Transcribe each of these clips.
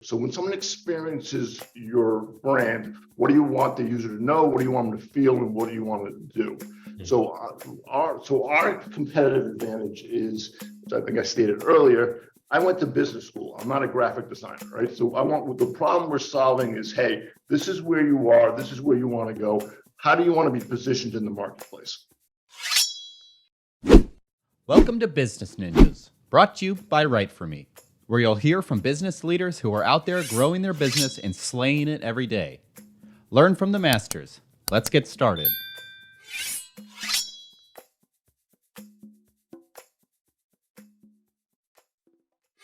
So when someone experiences your brand, what do you want the user to know? What do you want them to feel? And what do you want it to do? So our competitive advantage is, which I think I stated earlier, I went to business school. I'm not a graphic designer, right? So the problem we're solving is, hey, this is where you are. This is where you want to go. How do you want to be positioned in the marketplace? Welcome to Business Ninjas, brought to you by WriteForMe, where you'll hear from business leaders who are out there growing their business and slaying it every day. Learn from the masters. Let's get started.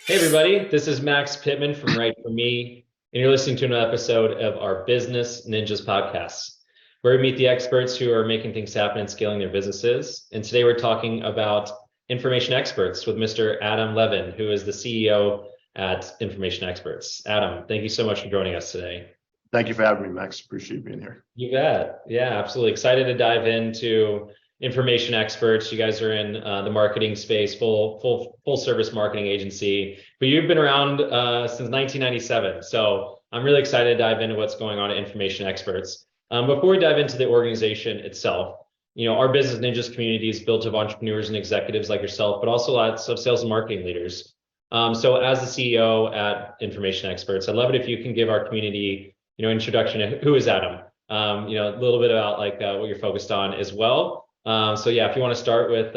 Hey everybody, this is Max Pittman from WriteForMe, and you're listening to an episode of our Business Ninjas podcast, where we meet the experts who are making things happen and scaling their businesses. And today we're talking about information experts with Mr. Adam Levin, who is the CEO at Information Experts. Adam, thank you so much for joining us today. Thank you for having me, Max. Appreciate being here. You bet. Yeah, absolutely. Excited to dive into Information Experts. You guys are in the marketing space, full service marketing agency, but you've been around since 1997. So I'm really excited to dive into what's going on at Information Experts. Before we dive into the organization itself, our Business Ninjas community is built of entrepreneurs and executives like yourself, but also lots of sales and marketing leaders. So as the CEO at Information Experts, I'd love it if you can give our community, introduction to who is Adam, a little bit about what you're focused on as well. So yeah, if you want to start with,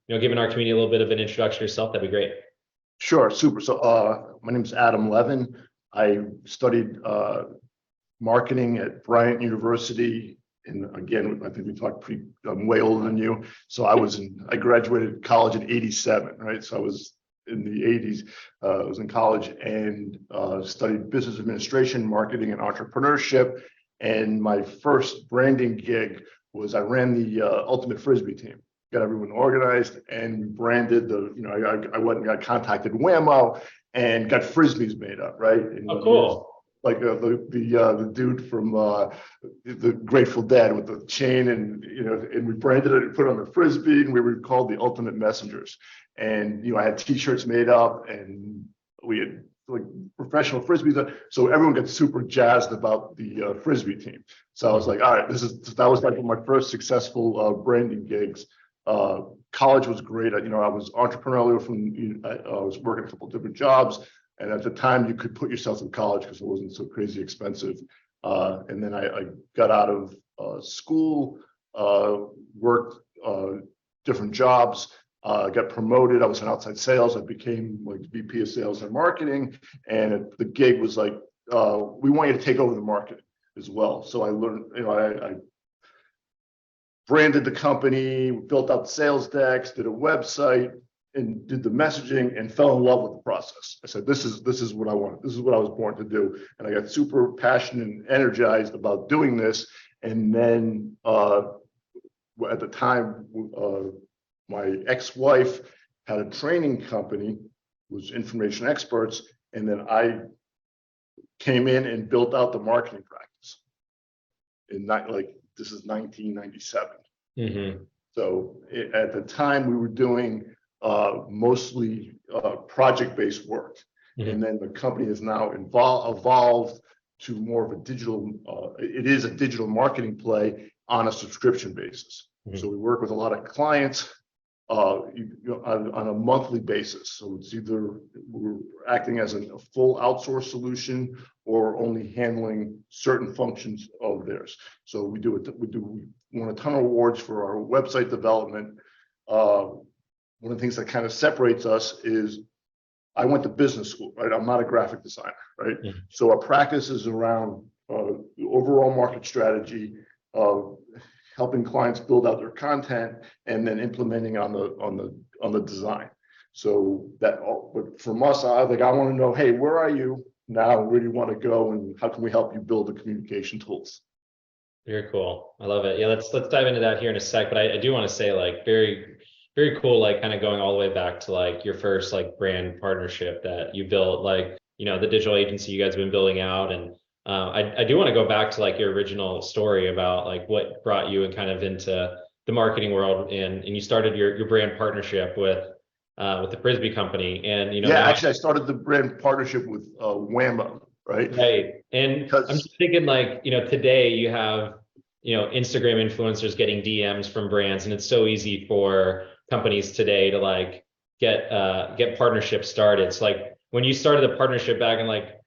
giving our community a little bit of an introduction to yourself, that'd be great. Sure, super. So my name is Adam Levin. I studied marketing at Bryant University. And again, I think we talked I'm way older than you. So I graduated college in '87, right? So I was in the '80s. I was in college and studied business administration, marketing, and entrepreneurship. And my first branding gig was I ran the ultimate Frisbee team, got everyone organized and branded I went and got contacted Whammo and got Frisbees made up, right? And oh, cool. Like the dude from the Grateful Dead with the chain, and we branded it and put it on the Frisbee, and we were called the Ultimate Messengers. And I had T-shirts made up, and we had like professional Frisbees, so everyone got super jazzed about the Frisbee team. So I was like, all right, that was like my first successful branding gigs. College was great. I was entrepreneurial I was working a couple different jobs. And at the time, you could put yourself in college because it wasn't so crazy expensive. And then I got out of school, worked different jobs, got promoted. I was in outside sales. I became like VP of sales and marketing. And the gig was like, we want you to take over the marketing as well. So I learned, I branded the company, built out sales decks, did a website, and did the messaging, and fell in love with the process. I said, this is what I want. This is what I was born to do. And I got super passionate and energized about doing this. And then at the time, my ex-wife had a training company, was Information Experts. And then I came in and built out the marketing practice. This is 1997. Mm-hmm. So at the time we were doing mostly project-based work. Mm-hmm. And then the company has now evolved to more of a digital, it is a digital marketing play on a subscription basis. Mm-hmm. So we work with a lot of clients on a monthly basis. So it's either we're acting as a full outsource solution or only handling certain functions of theirs. So we won a ton of awards for our website development. One of the things that kind of separates us is I went to business school, right? I'm not a graphic designer, right? Mm-hmm. So our practice is around the overall market strategy, helping clients build out their content, and then implementing on the design. So but from us, I want to know, hey, where are you now? Where do you want to go, and how can we help you build the communication tools? Very cool. I love it. Yeah, let's dive into that here in a sec. But I do want to say, very, very cool, kind of going all the way back to your first brand partnership that you built, the digital agency you guys have been building out. And I do want to go back to your original story about what brought you and kind of into the marketing world, and you started your brand partnership with with the Frisbee company. And, yeah, actually I started the brand partnership with Whammo, right? Right. And I'm just thinking like, today you have, Instagram influencers getting DMs from brands, and it's so easy for companies today to like get partnerships started. So like when you started the partnership back in like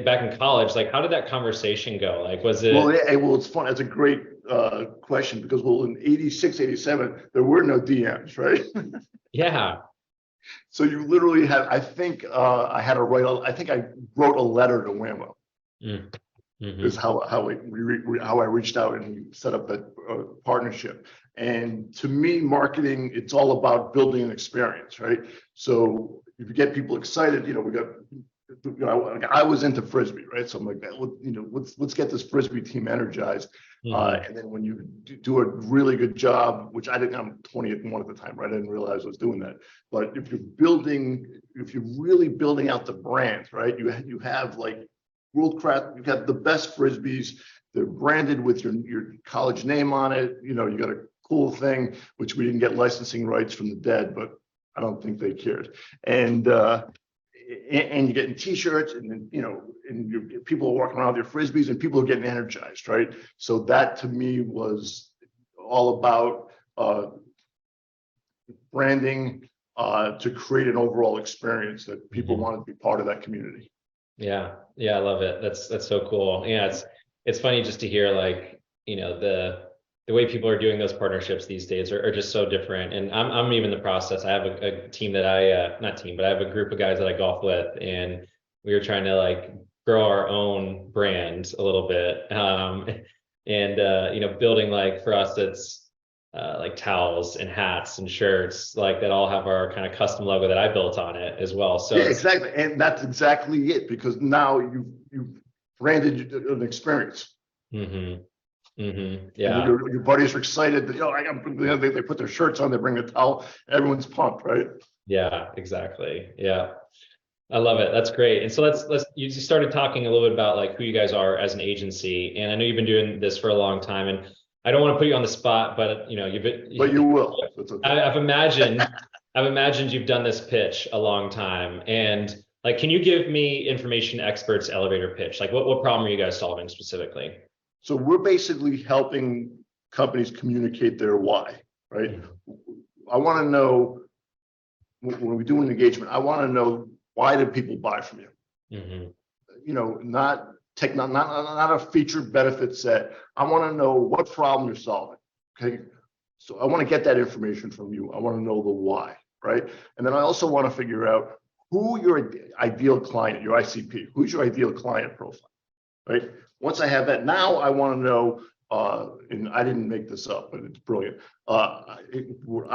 back in college, like how did that conversation go? Like was it well, it's fun. It's a great question because in 86, 87, there were no DMs, right? yeah. So you literally had, I think I wrote a letter to Whammo. Mm-hmm. Is how I reached out and set up that partnership. And to me, marketing, it's all about building an experience, right? So if you get people excited, I was into Frisbee, right? So I'm like, let's get this Frisbee team energized. And then when you do a really good job, which I'm 21 at the time, right? I didn't realize I was doing that. But if you're really building out the brand, right? You have like world-class, you have the best Frisbees. They're branded with your college name on it. You got a cool thing, which we didn't get licensing rights from the dead, but I don't think they cared. And you're getting T-shirts, and people are walking around with their Frisbees, and people are getting energized, right? So that to me was all about branding to create an overall experience that people wanted to be part of that community. Yeah, I love it. That's so cool. Yeah, it's funny just to hear like, the way people are doing those partnerships these days are just so different. And I'm even in the process. I have a team that I have a group of guys that I golf with, and we were trying to like grow our own brand a little bit. Building like for us, it's like towels and hats and shirts like that all have our kind of custom logo that I built on it as well. So yeah, exactly, and that's exactly it, because now you've branded an experience. Yeah, your buddies are excited that they put their shirts on, they bring the towel, everyone's pumped, right? Yeah, exactly. Yeah, I love it. That's great. And so you just started talking a little bit about like who you guys are as an agency, and I know you've been doing this for a long time, and I don't want to put you on the spot, but but you will. Okay. I've imagined you've done this pitch a long time, and like, can you give me information experts elevator pitch? Like what problem are you guys solving specifically? So we're basically helping companies communicate their why, right? I want to know, when we do an engagement, I want to know, why did people buy from you? Not a featured benefit set. I want to know what problem you're solving. Okay. So I want to get that information from you. I want to know the why, right? And then I also want to figure out who your ideal client, your ICP, who's your ideal client profile, right? Once I have that, now I want to know, and I didn't make this up, but it's brilliant. I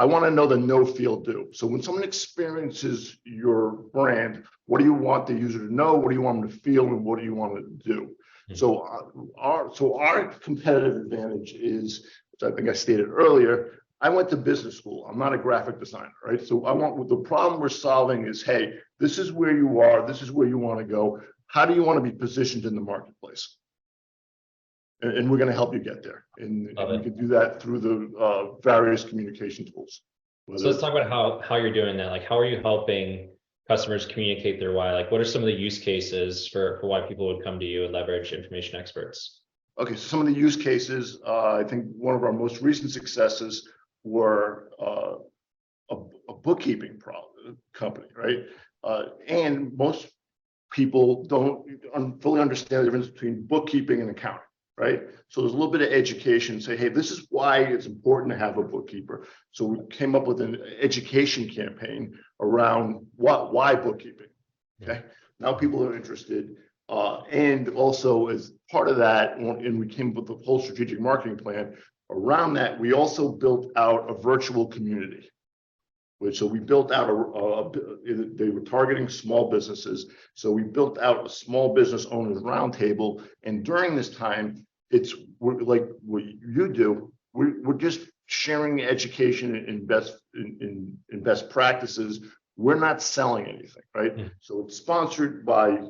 want to know the know, feel, do. So when someone experiences your brand, what do you want the user to know? What do you want them to feel? And what do you want them to do? So our competitive advantage is, which I think I stated earlier, I went to business school. I'm not a graphic designer, right? So the problem we're solving is, hey, this is where you are. This is where you want to go. How do you want to be positioned in the marketplace? And we're going to help you get there. And you can do that through the various communication tools. So let's talk about how you're doing that. Like, how are you helping customers communicate their why? Like, what are some of the use cases for why people would come to you and leverage information experts? Okay, so some of the use cases, I think one of our most recent successes were a bookkeeping company, right? And most people don't fully understand the difference between bookkeeping and accounting, right? So there's a little bit of education, say, hey, this is why it's important to have a bookkeeper. So we came up with an education campaign around why bookkeeping, okay? Now people are interested. And also as part of that, and we came up with the whole strategic marketing plan around that, we also built out a virtual community. So we built out they were targeting small businesses. So we built out a small business owners roundtable. And during this time, we're like what you do. We're just sharing education in best practices. We're not selling anything, right? So it's sponsored by,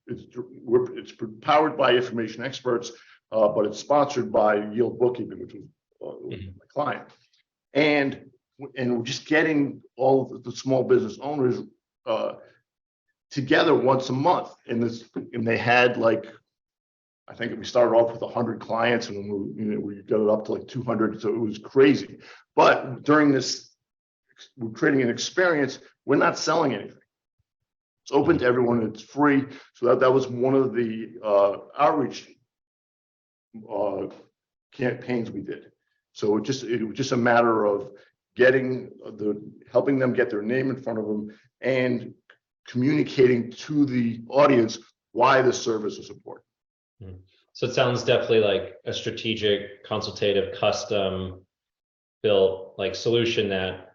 it's powered by information experts, but it's sponsored by Yield Bookkeeping, which was my client. And and just getting all of the small business owners together once a month. And they had like, I think we started off with 100 clients, and we got it up to like 200. So it was crazy. But during this, we're creating an experience. We're not selling anything. It's open to everyone. It's free. So that was one of the outreach campaigns we did. So it was just a matter of helping them get their name in front of them and communicating to the audience why this service is important. So it sounds definitely like a strategic, consultative, custom built like solution that,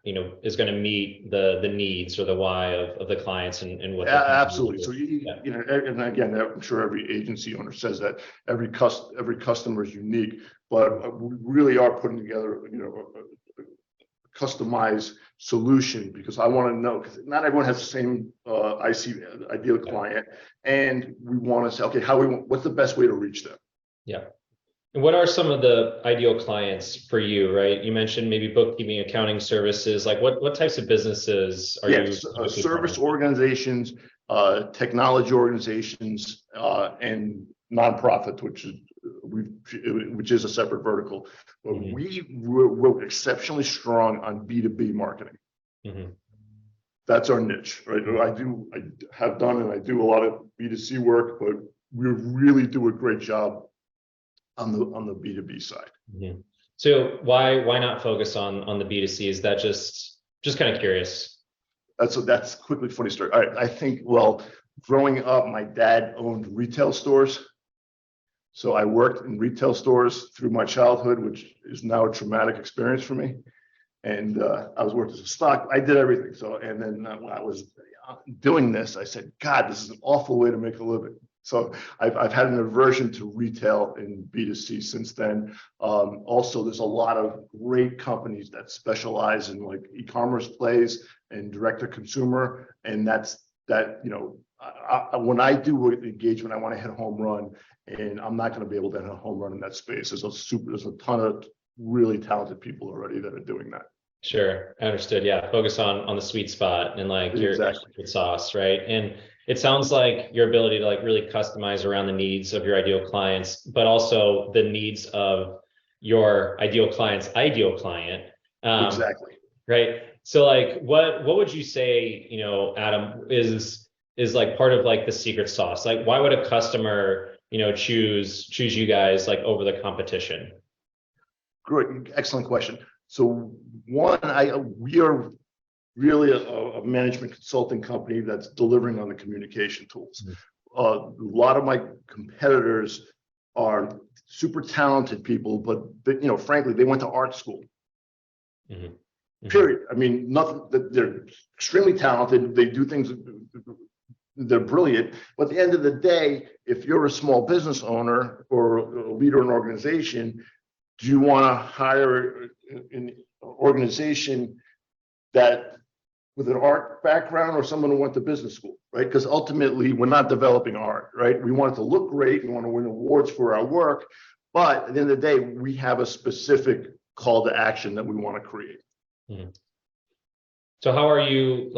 is going to meet the needs or the why of the clients and what. Absolutely. So and again, I'm sure every agency owner says that every customer is unique, but we really are putting together, a customized solution, because I want to know, because not everyone has the same ideal client, and we want to say, okay, what's the best way to reach them? Yeah. And what are some of the ideal clients for you, right? You mentioned maybe bookkeeping, accounting services. Like what types of businesses are you? Service organizations, technology organizations, and nonprofit, which is a separate vertical. But we're exceptionally strong on B2B marketing. That's our niche, right? I have done and I do a lot of B2C work, but we really do a great job on the B2B side. So why not focus on the B2C? Is that just kind of curious? That's quickly funny story. All right, I think, well, growing up, my dad owned retail stores. So I worked in retail stores through my childhood, which is now a traumatic experience for me. And I was working as a stock. I did everything. So, and then when I was doing this, I said, God, this is an awful way to make a living. So I've had an aversion to retail and B2C since then. Also, there's a lot of great companies that specialize in like e-commerce plays and direct to consumer. And when I do engagement, I want to hit a home run, and I'm not going to be able to hit a home run in that space. There's a ton of really talented people already that are doing that. Sure, I understood. Yeah, focus on the sweet spot and like your secret sauce, right? And it sounds like your ability to like really customize around the needs of your ideal clients, but also the needs of your ideal client's ideal client. Exactly. Right. So like, what would you say, Adam, is like part of like the secret sauce? Like, why would a customer, choose you guys like over the competition? Great, excellent question. So one, we are really a management consulting company that's delivering on the communication tools. A lot of my competitors are super talented people, but frankly, they went to art school. Period. I mean, they're extremely talented. They do things. They're brilliant. But at the end of the day, if you're a small business owner or a leader in an organization, do you want to hire an organization that with an art background or someone who went to business school, right? Because ultimately, we're not developing art, right? We want it to look great. We want to win awards for our work. But at the end of the day, we have a specific call to action that we want to create. So how are you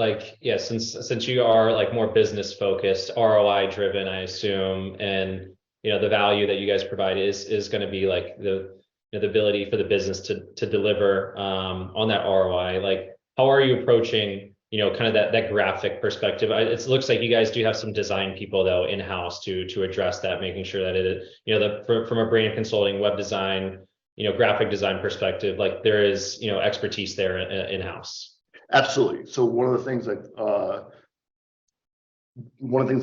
since you are like more business focused, ROI driven, I assume, and the value that you guys provide is going to be like the ability for the business to deliver on that ROI. Like, how are you approaching kind of that graphic perspective? It looks like you guys do have some design people though in-house to address that, making sure that it from a brand consulting, web design, graphic design perspective, like there is expertise there in-house. Absolutely. So one of the things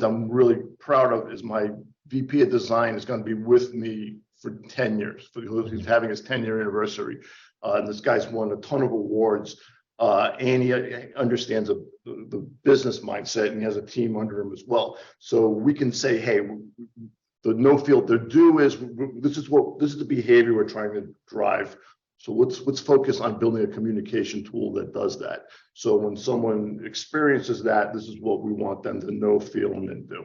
I'm really proud of is my VP of design is going to be with me for 10 years. He's having his 10-year anniversary. And this guy's won a ton of awards. And he understands the business mindset, and he has a team under him as well. So we can say, hey, the no filter do is this is the behavior we're trying to drive. So let's focus on building a communication tool that does that. So when someone experiences that, this is what we want them to know, feel, and then do.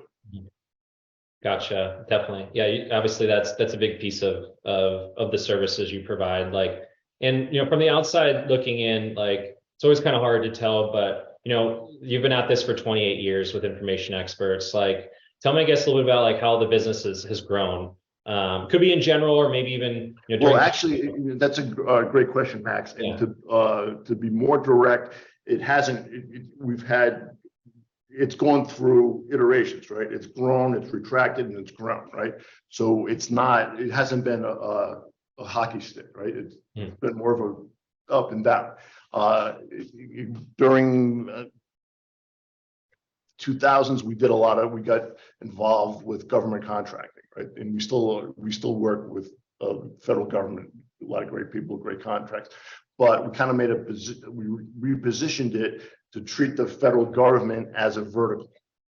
Gotcha. Definitely. Yeah. Obviously, that's a big piece of the services you provide. Like, And, from the outside looking in, like, it's always kind of hard to tell, but, you've been at this for 28 years with information experts. Like, tell me, I guess, a little bit about like how the business has grown. Could be in general, or maybe even, well, actually, that's a great question, Max. And to be more direct, it hasn't. It's gone through iterations, right? It's grown, it's retracted, and it's grown, right? So it hasn't been a hockey stick, right? It's been more of a up and down. During 2000s, we got involved with government contracting, right? And we still work with federal government, a lot of great people, great contracts, but we kind of we repositioned it to treat the federal government as a vertical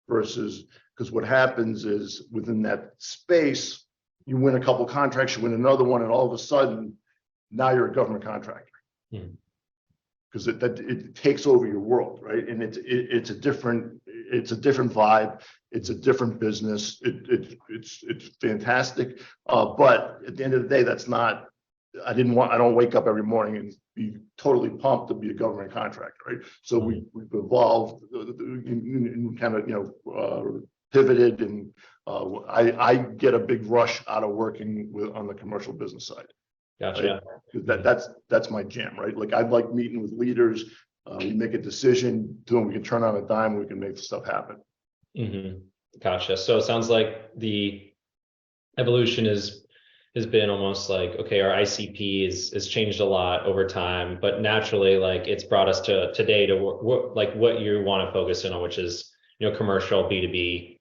versus, because what happens is within that space, you win a couple contracts, you win another one, and all of a sudden, now you're a government contractor. Because it takes over your world, right? And it's a different vibe. It's a different business. It's fantastic. But at the end of the day, that's not. I don't wake up every morning and be totally pumped to be a government contractor, right? So we've evolved and kind of pivoted, and I get a big rush out of working on the commercial business side. Gotcha. Right? That's my jam, right? Like, I like meeting with leaders. We make a decision, we can turn on a dime, we can make stuff happen. Gotcha. So it sounds like the evolution has been almost like, okay, our ICP is changed a lot over time, but naturally, like, it's brought us to today to what you want to focus in on, which is commercial B2B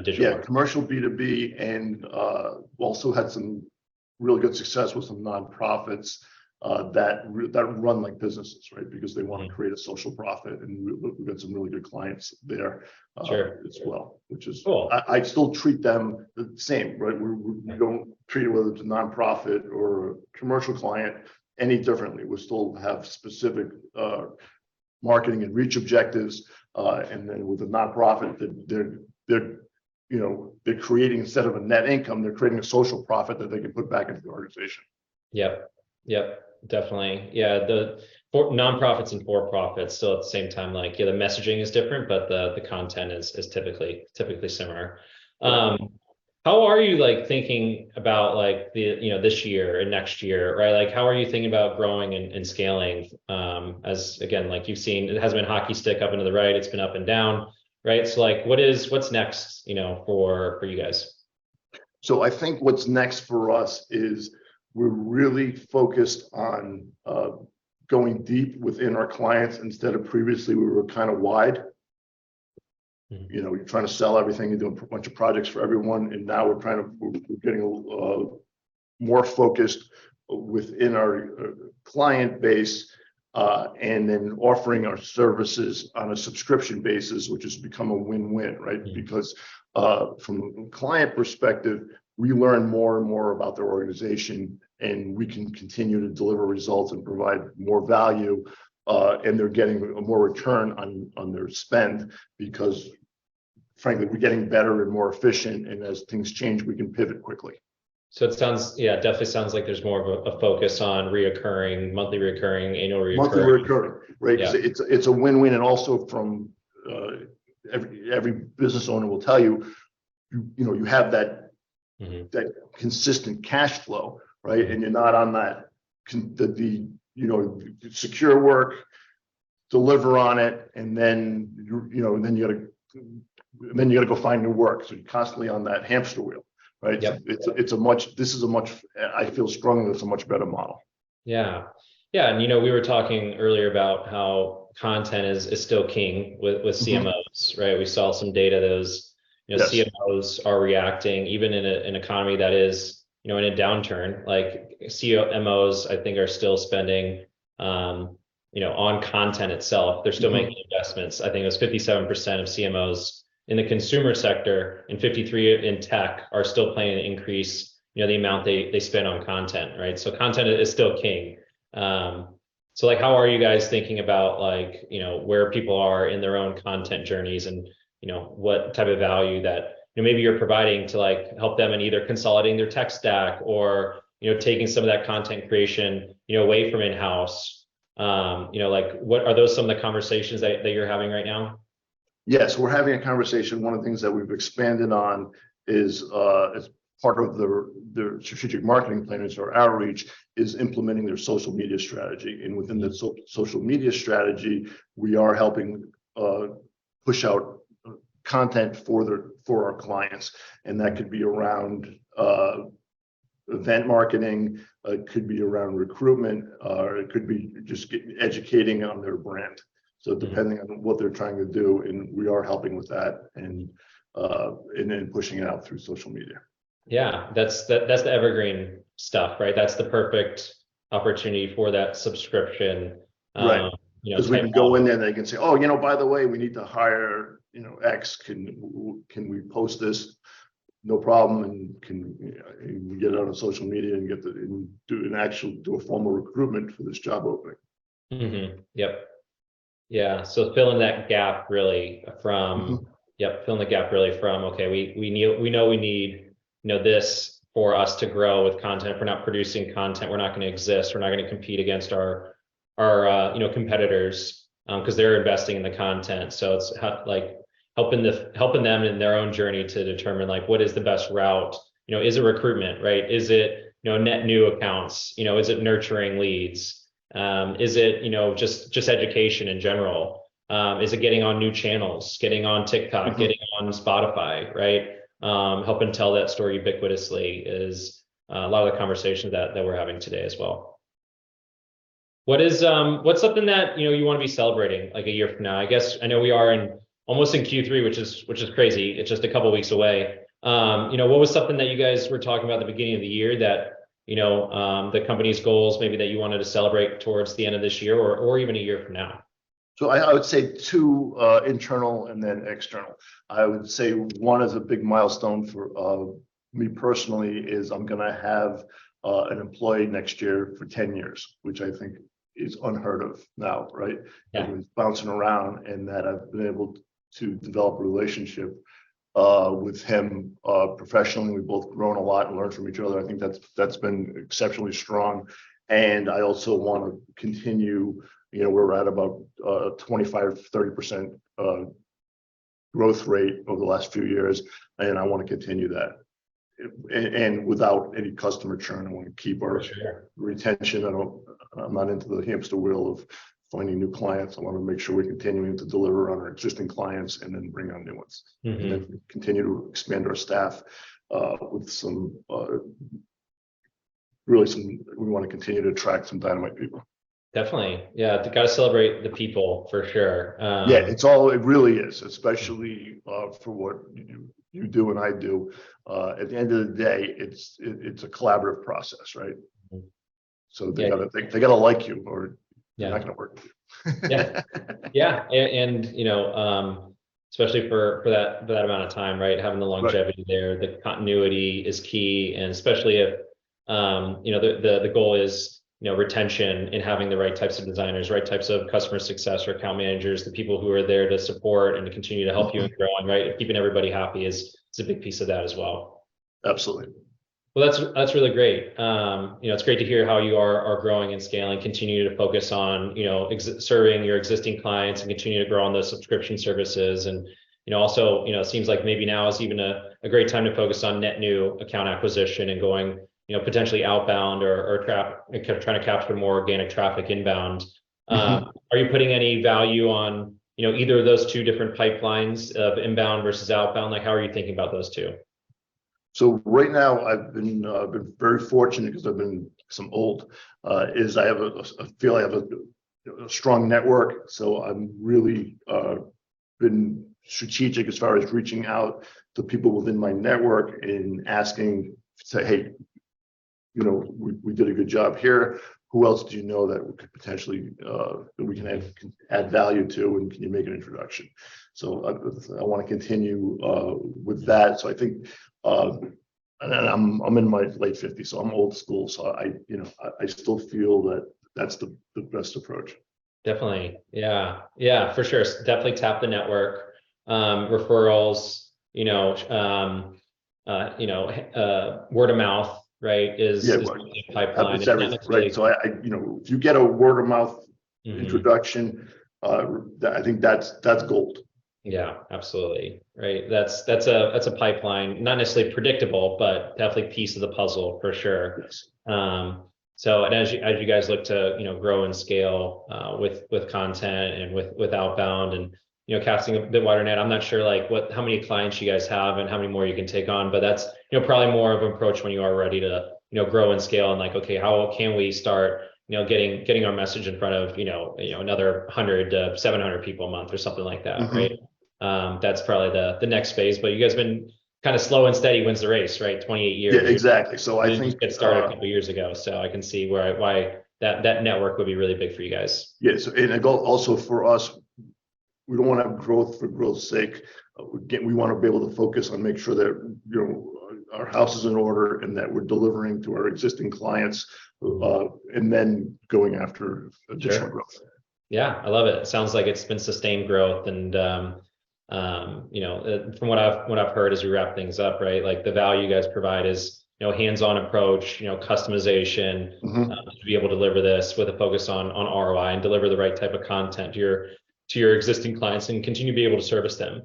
digital. Yeah, commercial B2B, and also had some really good success with some nonprofits that run like businesses, right? Because they want to create a social profit, and we've got some really good clients there as well, which is cool. I still treat them the same, right? We don't treat it, whether it's a nonprofit or a commercial client, any differently. We still have specific marketing and reach objectives, and then with a nonprofit, they're creating, instead of a net income, they're creating a social profit that they can put back into the organization. Yep, definitely. Yeah, the nonprofits and for-profits still at the same time, like, the messaging is different, but the content is typically similar. How are you, like, thinking about, like, the this year and next year, right? Like, how are you thinking about growing and scaling? As again, like you've seen, it hasn't been hockey stick up and to the right, it's been up and down. Right. So, like, what's next, for you guys? So I think what's next for us is we're really focused on going deep within our clients, instead of previously we were kind of wide. You're trying to sell everything and doing a bunch of projects for everyone, and now we're getting more focused within our client base. And then offering our services on a subscription basis, which has become a win-win, right? Because from a client perspective, we learn more and more about their organization, and we can continue to deliver results and provide more value, and they're getting a more return on their spend, because frankly, we're getting better and more efficient, and as things change, we can pivot quickly. So it definitely sounds like there's more of a focus on monthly recurring, annual recurring. Monthly recurring, right? Yeah. It's a win-win, and also from every business owner will tell you, you have that consistent cash flow, right? And you're not on that secure work, deliver on it, and then you got to go find new work. So you're constantly on that hamster wheel. Right. Yep. I feel strongly it's a much better model. Yeah. And, we were talking earlier about how content is still king with CMOs, right? We saw some data that was, yes. CMOs are reacting even in an economy that is, in a downturn. Like, CMOs, I think, are still spending, on content itself. They're still making investments. I think it was 57% of CMOs in the consumer sector and 53% in tech are still planning to increase, the amount they spend on content, right? So content is still king. So, like, how are you guys thinking about, like, where people are in their own content journeys, and, what type of value that maybe you're providing to, like, help them in either consolidating their tech stack, or, taking some of that content creation away from in-house. Like what are those some of the conversations that you're having right now? Yes, we're having a conversation. One of the things that we've expanded on is as part of their strategic marketing plan is our outreach is implementing their social media strategy. And within the social media strategy, we are helping push out content for our clients. And that could be around event marketing, it could be around recruitment, or it could be just educating on their brand. So depending on what they're trying to do, and we are helping with that and then pushing it out through social media. Yeah, that's the evergreen stuff, right? That's the perfect opportunity for that subscription. Right. Because we can go in there and they can say, oh, by the way, we need to hire, X. Can we post this? No problem. And can we get it on social media and do a formal recruitment for this job opening? Yep. Yeah. So filling that gap really from, filling the gap really from, okay, we know we need, this for us to grow with content. If we're not producing content, we're not going to exist. We're not going to compete against our competitors because they're investing in the content. So it's like helping them in their own journey to determine like what is the best route. Is it recruitment, right? Is it net new accounts? Is it nurturing leads? Is it just education in general? Is it getting on new channels, getting on TikTok, getting on Spotify, right? Helping tell that story ubiquitously is a lot of the conversations that we're having today as well. What's something that you want to be celebrating like a year from now? I guess I know we are almost in Q3, which is crazy. It's just a couple of weeks away. What was something that you guys were talking about at the beginning of the year that the company's goals maybe that you wanted to celebrate towards the end of this year or even a year from now? So I would say two, internal and then external. I would say one is a big milestone for me personally is I'm going to have an employee next year for 10 years, which I think is unheard of now, right? Yeah. Everyone's bouncing around, and that I've been able to develop a relationship with him professionally. We've both grown a lot and learned from each other. I think that's been exceptionally strong. And I also want to continue, we're at about 25-30% growth rate over the last few years, and I want to continue that. And without any customer churn, I want to keep our retention. I'm not into the hamster wheel of finding new clients. I want to make sure we're continuing to deliver on our existing clients and then bring on new ones. And then continue to expand our staff with we want to continue to attract some dynamite people. Definitely. Yeah. Got to celebrate the people for sure. It really is, especially for what you do and I do. At the end of the day, it's a collaborative process, right? So they gotta like you, or you're not gonna work with you. And especially for that amount of time, right? Having the longevity there, the continuity is key, and especially if the goal is retention and having the right types of designers, right types of customer success or account managers, the people who are there to support and to continue to help you in growing, right? Keeping everybody happy is a big piece of that as well. Absolutely. Well, that's really great. It's great to hear how you are growing and scaling, continue to focus on, serving your existing clients and continue to grow on those subscription services. And, also, it seems like maybe now is even a great time to focus on net new account acquisition and going, potentially outbound or trying to capture more organic traffic inbound. Are you putting any value on, either of those two different pipelines of inbound versus outbound? Like, how are you thinking about those two? So right now, I've been very fortunate because I'm old. I feel I have a strong network. So I'm really been strategic as far as reaching out to people within my network and asking, say, hey, we did a good job here. Who else do you know that we could potentially that we can add value to, and can you make an introduction? So I want to continue with that. So I think, and I'm in my late 50s, so I'm old school. So I still feel that that's the best approach. Definitely, yeah, for sure. Definitely tap the network, referrals, word of mouth. right? Is Right. the pipeline. It's everything, right? So if you get a word of mouth introduction, I think that's gold. Yeah, absolutely. Right. That's a pipeline, not necessarily predictable, but definitely piece of the puzzle for sure. Yes. So, and as you guys look to, grow and scale, with content and with outbound and, casting a bit wider net, I'm not sure like how many clients you guys have and how many more you can take on, but that's, probably more of an approach when you are ready to, grow and scale and like, okay, how can we start, getting our message in front of, another 100 to 700 people a month or something like that. Right. That's probably the next phase, but you guys have been kind of slow and steady wins the race, right? 28 years. Yeah, exactly. So I think get started a couple of years ago. So I can see why that network would be really big for you guys. Yeah. So, and also for us, we don't want to have growth for growth's sake. We want to be able to focus on make sure that, our house is in order and that we're delivering to our existing clients, and then going after additional growth. Yeah, I love it. It sounds like it's been sustained growth, and from what I've heard as we wrap things up, right? Like the value you guys provide is, hands-on approach, customization, to be able to deliver this with a focus on ROI and deliver the right type of content to your existing clients and continue to be able to service them.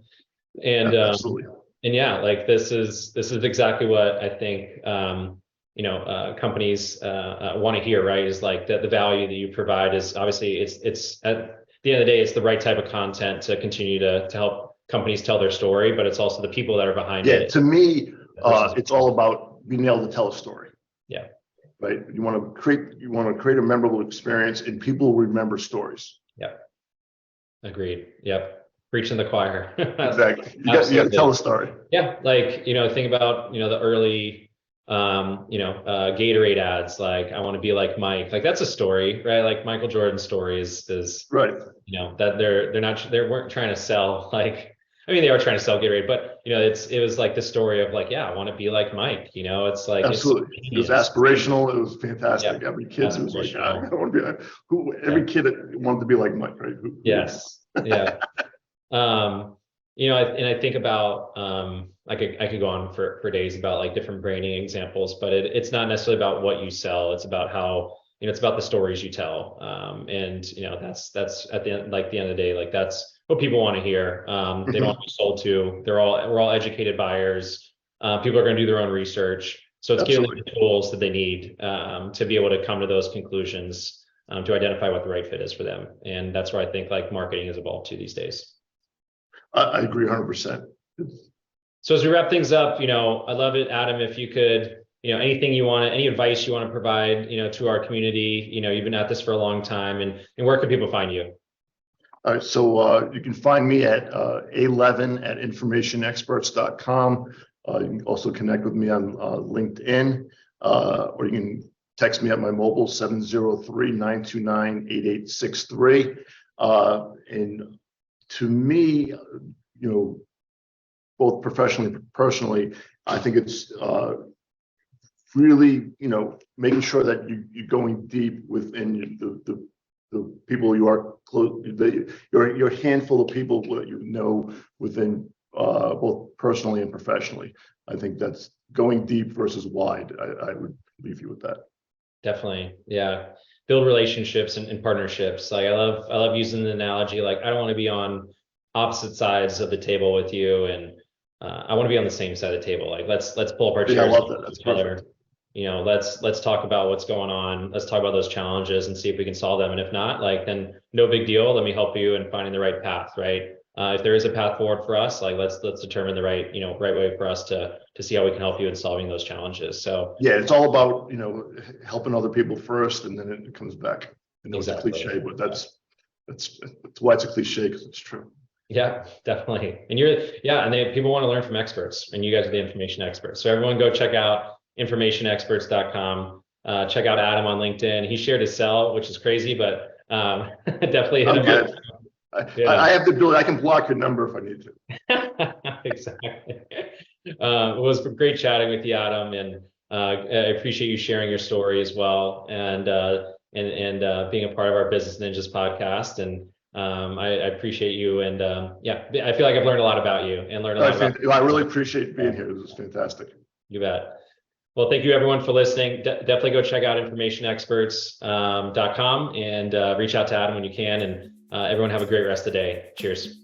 And absolutely. And yeah, like this is exactly what I think companies want to hear, right? Is like the value that you provide is obviously it's at the end of the day, it's the right type of content to continue to help companies tell their story, but it's also the people that are behind it. Yeah, to me, it's all about being able to tell a story. Yeah. Right. You want to create a memorable experience, and people remember stories. Yep. Agreed. Yep. Preaching the choir. Exactly. You got to tell a story. Yeah. Like, think about, the early, Gatorade ads, like, I want to be like Mike, like that's a story, right? Like Michael Jordan's story is right. That they weren't trying to sell, like, I mean, they are trying to sell Gatorade, but it was like the story of like, yeah, I want to be like Mike, it's like, absolutely. It was aspirational. It was fantastic. Yeah. Every kid was like, I want to be like, every kid wanted to be like Mike, right? Yes. Yeah. And I think about, I could go on for days about like different branding examples, but it's not necessarily about what you sell. It's about how, it's about the stories you tell. And that's at the end, like the end of the day, like that's what people want to hear. They don't want to be sold to. We're all educated buyers. People are going to do their own research. So it's giving them the tools that they need to be able to come to those conclusions, to identify what the right fit is for them. And that's where I think like marketing has evolved to these days. I agree 100%. So as we wrap things up, I love it, Adam, if you could, anything you want, any advice you want to provide, to our community, you've been at this for a long time, and where can people find you? All right. So you can find me at alevin@informationexperts.com. You can also connect with me on LinkedIn, or you can text me at my mobile 703-929-8863. And to me, both professionally and personally, I think it's really, making sure that you're going deep within the people you are close, your handful of people that within both personally and professionally. I think that's going deep versus wide. I would leave you with that. Definitely, yeah. Build relationships and partnerships. Like I love using the analogy. Like I don't want to be on opposite sides of the table with you, and I want to be on the same side of the table. Like let's pull up our chairs. Yeah, I love that. That's perfect. Let's talk about what's going on. Let's talk about those challenges and see if we can solve them. And if not, like then no big deal. Let me help you in finding the right path. Right. If there is a path forward for us, like let's determine the right way for us to see how we can help you in solving those challenges. So yeah, it's all about helping other people first, and then it comes back. Exactly. It's a cliche, but that's why it's a cliche, because it's true. Yeah, definitely. And people want to learn from experts, and you guys are the information experts. So everyone go check out informationexperts.com. Check out Adam on LinkedIn. He shared his cell, which is crazy, but definitely hit him up. I have the ability. I can block your number if I need to. Exactly. It was great chatting with you, Adam, and I appreciate you sharing your story as well, and being a part of our Business Ninjas podcast. And I appreciate you, and I feel like I've learned a lot about you and learned a lot about. I really appreciate being here. This is fantastic. You bet. Well, thank you everyone for listening. Definitely go check out informationexperts.com and reach out to Adam when you can. And everyone have a great rest of the day. Cheers.